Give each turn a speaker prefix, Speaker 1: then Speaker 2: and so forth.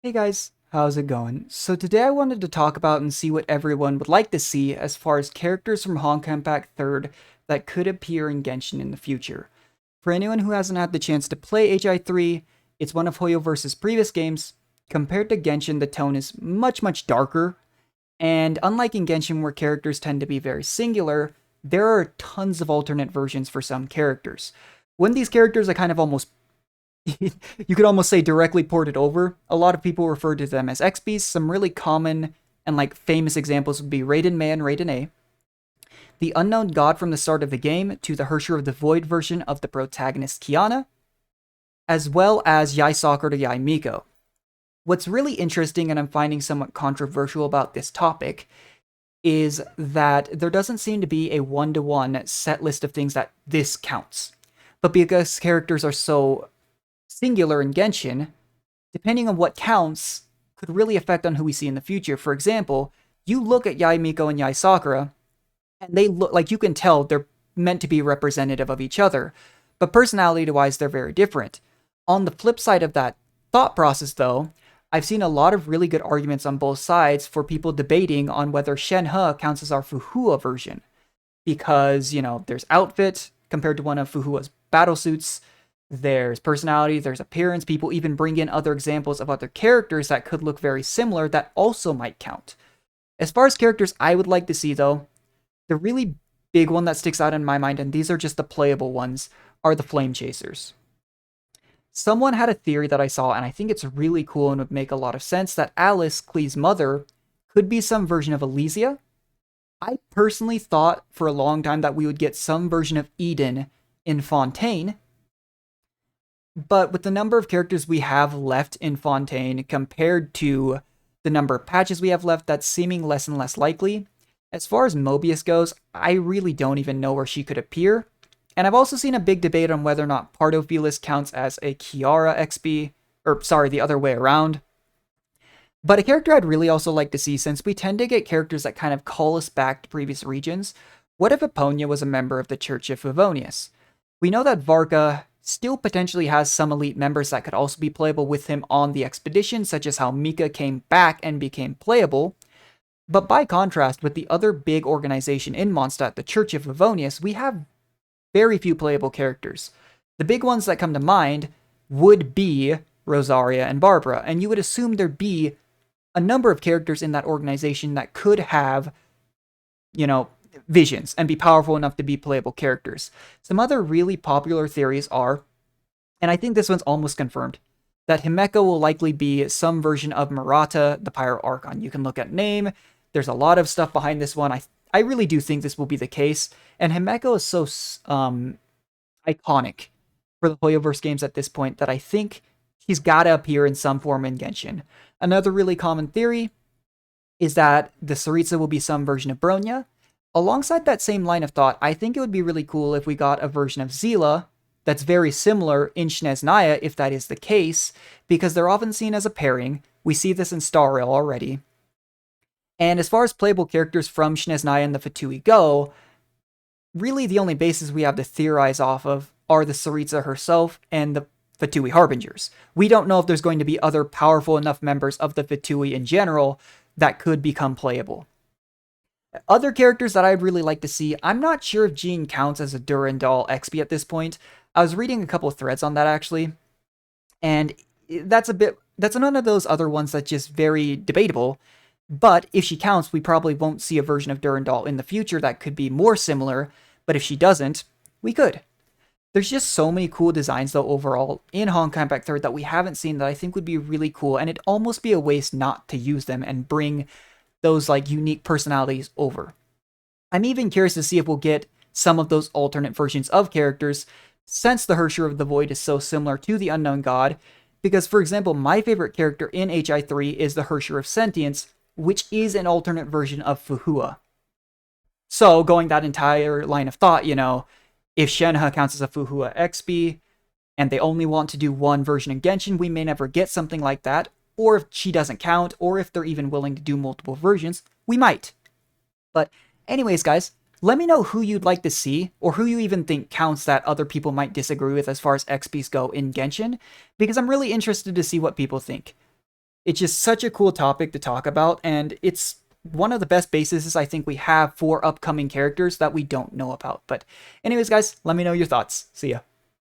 Speaker 1: Hey guys, how's it going? So today I wanted to talk about and see what everyone would like to see as far as characters from Honkai Impact 3rd that could appear in Genshin in the future. For anyone who hasn't had the chance to play HI3, it's one of Hoyoverse's previous games. Compared to Genshin, the tone is much darker, and unlike in Genshin where characters tend to be very singular, there are tons of alternate versions for some characters. When these characters are kind of almost you could almost say directly ported over. A lot of people refer to them as expys. Some really common and famous examples would be Raiden May and Raiden A, the unknown god from the start of the game to the Hersher of the Void version of the protagonist Kiana, as well as Yai Sakura to Yai Miko. What's really interesting and I'm finding somewhat controversial about this topic is that there doesn't seem to be a one-to-one set list of things that this counts. But because characters are so singular in Genshin, depending on what counts, could really affect on who we see in the future. For example, you look at Yai Miko and Yai Sakura, and they look like you can tell they're meant to be representative of each other, but personality-wise, they're very different. On the flip side of that thought process, though, I've seen a lot of really good arguments on both sides for people debating on whether Shenhe counts as our Fuhua version. Because, there's outfit compared to one of Fuhua's battle suits, there's personality, there's appearance. People even bring in other examples of other characters that could look very similar that also might count. As far as characters I would like to see, though, the really big one that sticks out in my mind, and these are just the playable ones, are the Flame Chasers. Someone had a theory that I saw, and I think it's really cool and would make a lot of sense, that Alice, Klee's mother, could be some version of Elysia. I personally thought for a long time that we would get some version of Eden in Fontaine, but with the number of characters we have left in Fontaine compared to the number of patches we have left, that's seeming less and less likely. As far as Mobius goes, I really don't even know where she could appear. And I've also seen a big debate on whether or not Partophilis counts as a Kiara XP, or sorry, the other way around. But a character I'd really also like to see, since we tend to get characters that kind of call us back to previous regions, what if Eponia was a member of the Church of Favonius? We know that Varka still potentially has some elite members that could also be playable with him on the expedition, such as how Mika came back and became playable. But by contrast, with the other big organization in Mondstadt, the Church of Favonius, we have very few playable characters. The big ones that come to mind would be Rosaria and Barbara, and you would assume there'd be a number of characters in that organization that could have, visions and be powerful enough to be playable characters. Some other really popular theories are, and I think this one's almost confirmed, that Himeka will likely be some version of Murata, the Pyro Archon. You can look at name. There's a lot of stuff behind this one. I really do think this will be the case. And Himeka is so iconic for the Hoyoverse games at this point that I think he's got to appear in some form in Genshin. Another really common theory is that the Tsaritsa will be some version of Bronya. Alongside that same line of thought, I think it would be really cool if we got a version of Zila that's very similar in Snezhnaya, if that is the case, because they're often seen as a pairing. We see this in Star Rail already. And as far as playable characters from Snezhnaya and the Fatui go, really the only bases we have to theorize off of are the Tsaritsa herself and the Fatui Harbingers. We don't know if there's going to be other powerful enough members of the Fatui in general that could become playable. Other characters that I'd really like to see, I'm not sure if Jean counts as a Durandal XP at this point. I was reading a couple of threads on that actually, and that's none of those other ones that's just very debatable. But if she counts, we probably won't see a version of Durandal in the future that could be more similar, but if she doesn't, we could. There's just so many cool designs though overall in Honkai Impact 3 that we haven't seen that I think would be really cool, and it'd almost be a waste not to use them and bring those unique personalities over. I'm even curious to see if we'll get some of those alternate versions of characters, since the Hersher of the Void is so similar to the Unknown God, because for example, my favorite character in HI3 is the Hersher of Sentience, which is an alternate version of Fuhua. So going that entire line of thought, if Shenhe counts as a Fuhua XP, and they only want to do one version in Genshin, we may never get something like that, or if she doesn't count, or if they're even willing to do multiple versions, we might. But anyways, guys, let me know who you'd like to see, or who you even think counts that other people might disagree with as far as XPs go in Genshin, because I'm really interested to see what people think. It's just such a cool topic to talk about, and it's one of the best bases I think we have for upcoming characters that we don't know about. But anyways, guys, let me know your thoughts. See ya.